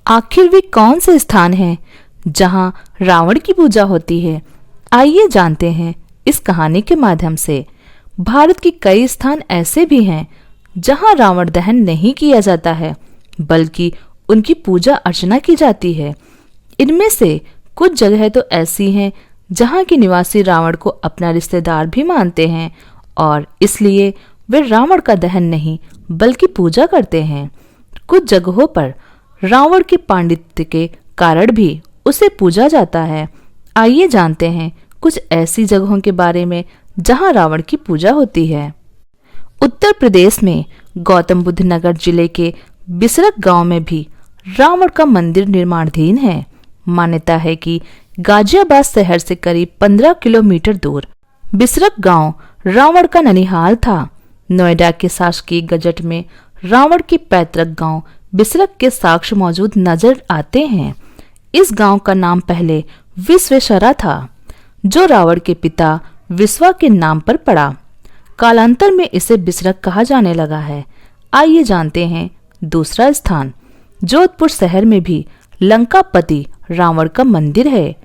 आखिर वे कौन से स्थान हैं जहां रावण की पूजा होती है? आइए जानते हैं इस कहानी के माध्यम से। भारत के कई स्थान ऐसे भी हैं जहां रावण दहन नहीं किया जाता है, बल्कि उनकी पूजा अर्चना की जाती है। इनमें से कुछ जगह तो ऐसी हैं जहां के निवासी रावण को अपना रिश्तेदार भी मानते हैं और इसलिए वे रावण का दहन नहीं बल्कि पूजा करते हैं। कुछ जगहों पर रावण के पांडित्य के कारण भी उसे पूजा जाता है। आइए जानते हैं कुछ ऐसी जगहों के बारे में जहां रावण की पूजा होती है। उत्तर प्रदेश में गौतम बुद्ध नगर जिले के बिसरक गांव में भी रावण का मंदिर निर्माणाधीन है। मान्यता है कि गाजियाबाद शहर से करीब 15 किलोमीटर दूर बिसरक गांव रावण का ननिहाल था। नोएडा के शासकीय गजट में रावण के पैतृक गांव बिसरक के साक्ष्य मौजूद नजर आते हैं। इस गांव का नाम पहले विश्वेश्वरा था, जो रावण के पिता विश्वा के नाम पर पड़ा। कालांतर में इसे बिसरक कहा जाने लगा है। आइए जानते हैं दूसरा स्थान। जोधपुर शहर में भी लंकापति रावण का मंदिर है।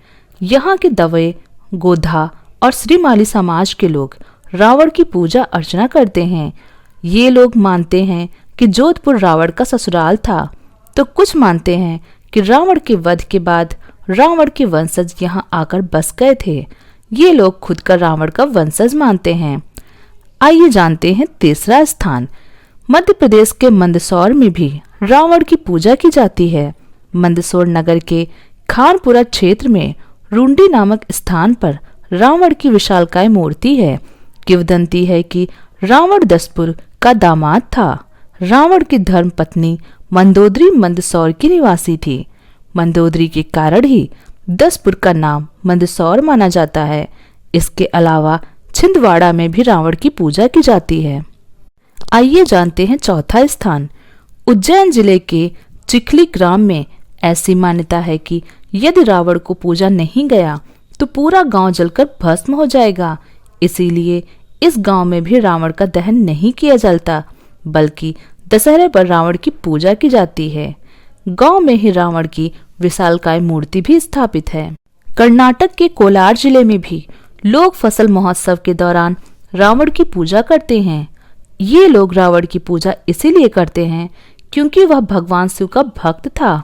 यहाँ के दवे, गोधा और श्रीमाली समाज के लोग रावण की पूजा अर्चना करते हैं। ये लोग मानते हैं कि जोधपुर रावण का ससुराल था, तो कुछ मानते हैं कि रावण के वध के बाद रावण के वंशज यहाँ आकर बस गए थे। ये लोग खुद का रावण का वंशज मानते हैं। आइए जानते हैं तीसरा स्थान। मध्य प्रदेश के मंदसौर में भी रावण की पूजा की जाती है। मंदसौर नगर के खानपुरा क्षेत्र में रुंडी नामक स्थान पर रावण की विशालकाय मूर्ति है। किंवदंती है कि रावण दसपुर का दामाद था। रावण की धर्म पत्नी मंदोदरी मंदसौर की निवासी थी। मंदोदरी के कारण ही दसपुर का नाम मंदसौर माना जाता है। इसके अलावा छिंदवाड़ा में भी रावण की पूजा की जाती है। आइए जानते हैं चौथा स्थान। उज्जैन जिले के चिखली ग्राम में ऐसी मान्यता है कि यदि रावण को पूजा नहीं गया तो पूरा गांव जलकर भस्म हो जाएगा। इसीलिए इस गांव में भी रावण का दहन नहीं किया जाता, बल्कि दशहरे पर रावण की पूजा की जाती है। गांव में ही रावण की विशालकाय मूर्ति भी स्थापित है। कर्नाटक के कोलार जिले में भी लोग फसल महोत्सव के दौरान रावण की पूजा करते हैं। ये लोग रावण की पूजा इसीलिए करते हैं क्योंकि वह भगवान शिव का भक्त था।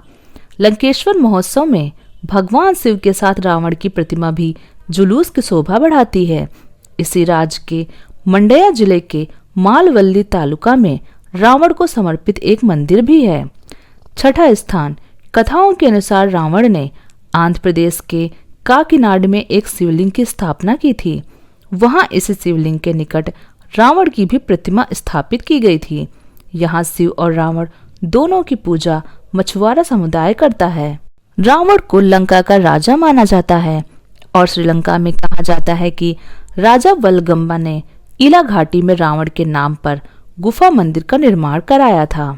लंकेश्वर महोत्सव में भगवान शिव के साथ रावण की प्रतिमा भी जुलूस की शोभा बढ़ाती है। इसी राज्य के मंड्या जिले के मालवल्ली तालुका में रावण को समर्पित एक मंदिर भी है। छठा स्थान। कथाओं के अनुसार रावण ने आंध्र प्रदेश के काकीनाड में एक शिवलिंग की स्थापना की थी। वहां इस शिवलिंग के निकट रावण की भी प्रतिमा स्थापित की गई थी। यहाँ शिव और रावण दोनों की पूजा मछुआरा समुदाय करता है। रावण को लंका का राजा माना जाता है और श्रीलंका में कहा जाता है कि राजा वलगंबा ने इला घाटी में रावण के नाम पर गुफा मंदिर का निर्माण कराया था।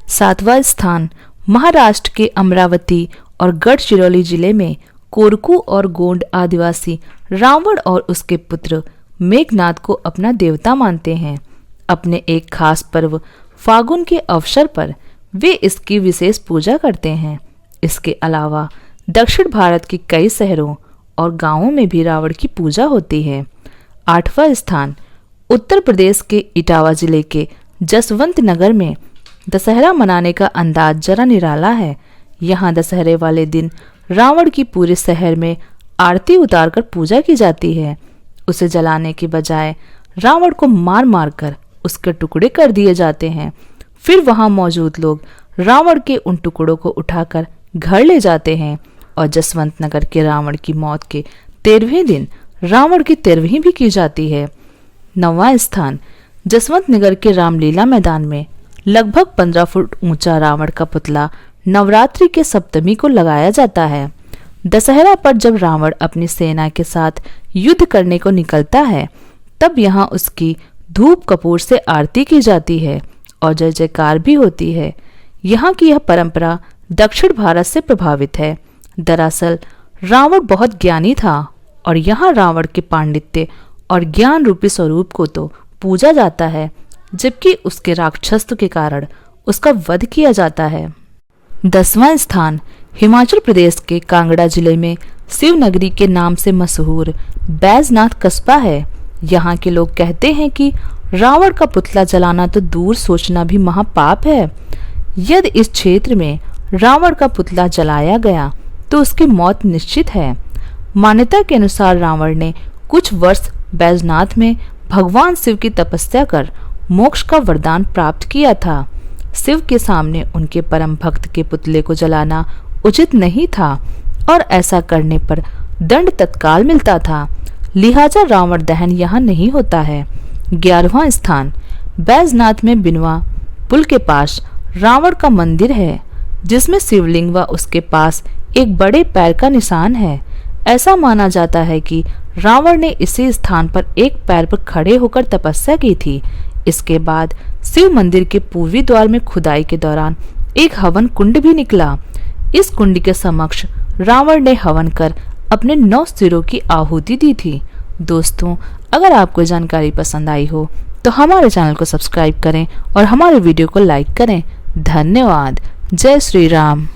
सातवां स्थान। महाराष्ट्र के अमरावती और गढ़चिरौली जिले में कोरकू और गोंड आदिवासी रावण और उसके पुत्र मेघनाद को अपना देवता मानते हैं। अपने एक खास पर्व फागुन के अवसर पर वे इसकी विशेष पूजा करते हैं। इसके अलावा दक्षिण भारत के कई शहरों और गांवों में भी रावण की पूजा होती है। आठवां स्थान। उत्तर प्रदेश के इटावा जिले के जसवंत नगर में दशहरा मनाने का अंदाज जरा निराला है। यहाँ दशहरे वाले दिन रावण की पूरे शहर में आरती उतारकर पूजा की जाती है। उसे जलाने के बजाय रावण को मार मार कर उसके टुकड़े कर दिए जाते हैं। फिर वहां मौजूद लोग रावण के उन टुकड़ों को उठाकर घर ले जाते हैं और जसवंत नगर के रावण की मौत के 13वें दिन रावण की तेरहवीं भी की जाती है। 9वां स्थान। जसवंत नगर के रामलीला मैदान में लगभग 15 फुट ऊंचा रावण का पुतला नवरात्रि के सप्तमी को लगाया जाता है। दशहरा पर जब रावण अपनी सेना के साथ युद्ध करने को निकलता है, तब यहाँ उसकी धूप कपूर से आरती की जाती है और जय जयकार भी होती है। यहाँ की यह परंपरा दक्षिण भारत से प्रभावित है। दरअसल रावण बहुत ज्ञानी था और यहाँ रावण के पांडित्य और ज्ञान रूपी स्वरूप को तो पूजा जाता है, जबकि उसके राक्षसत्व के कारण उसका वध किया जाता है। 10वां स्थान हिमाचल प्रदेश के कांगड़ा जिले में शिवनगरी के नाम से मशहूर बैजनाथ कस्बा है। यहाँ के लोग कहते हैं कि रावण का पुतला जलाना तो दूर सोचना भी महापाप है। यदि इस क्षेत्र में रावण का पुतला जलाया गया तो उसकी मौत निश्चित है। मान्यता के अनुसार रावण ने कुछ वर्ष बैजनाथ में भगवान शिव की तपस्या कर मोक्ष का वरदान प्राप्त किया था। शिव के सामने उनके परम भक्त के पुतले को जलाना उचित नहीं था और ऐसा करने पर दंड तत्काल मिलता था। लिहाजा रावण दहन यहाँ नहीं होता है। 11वां स्थान बैजनाथ में बिनवा पुल के पास रावण का मंदिर है, जिसमें शिवलिंग व उसके पास एक बड़े पैर का निशान है। ऐसा माना जाता है कि रावण ने इसी स्थान पर एक पैर पर खड़े होकर तपस्या की थी। इसके बाद शिव मंदिर के पूर्वी द्वार में खुदाई के दौरान एक हवन कुंड भी निकला। इस कुंड के समक्ष रावण ने हवन कर अपने 9 सिरों की आहुति दी थी। दोस्तों, अगर आपको जानकारी पसंद आई हो तो हमारे चैनल को सब्सक्राइब करें और हमारे वीडियो को लाइक करें। धन्यवाद। जय श्री राम।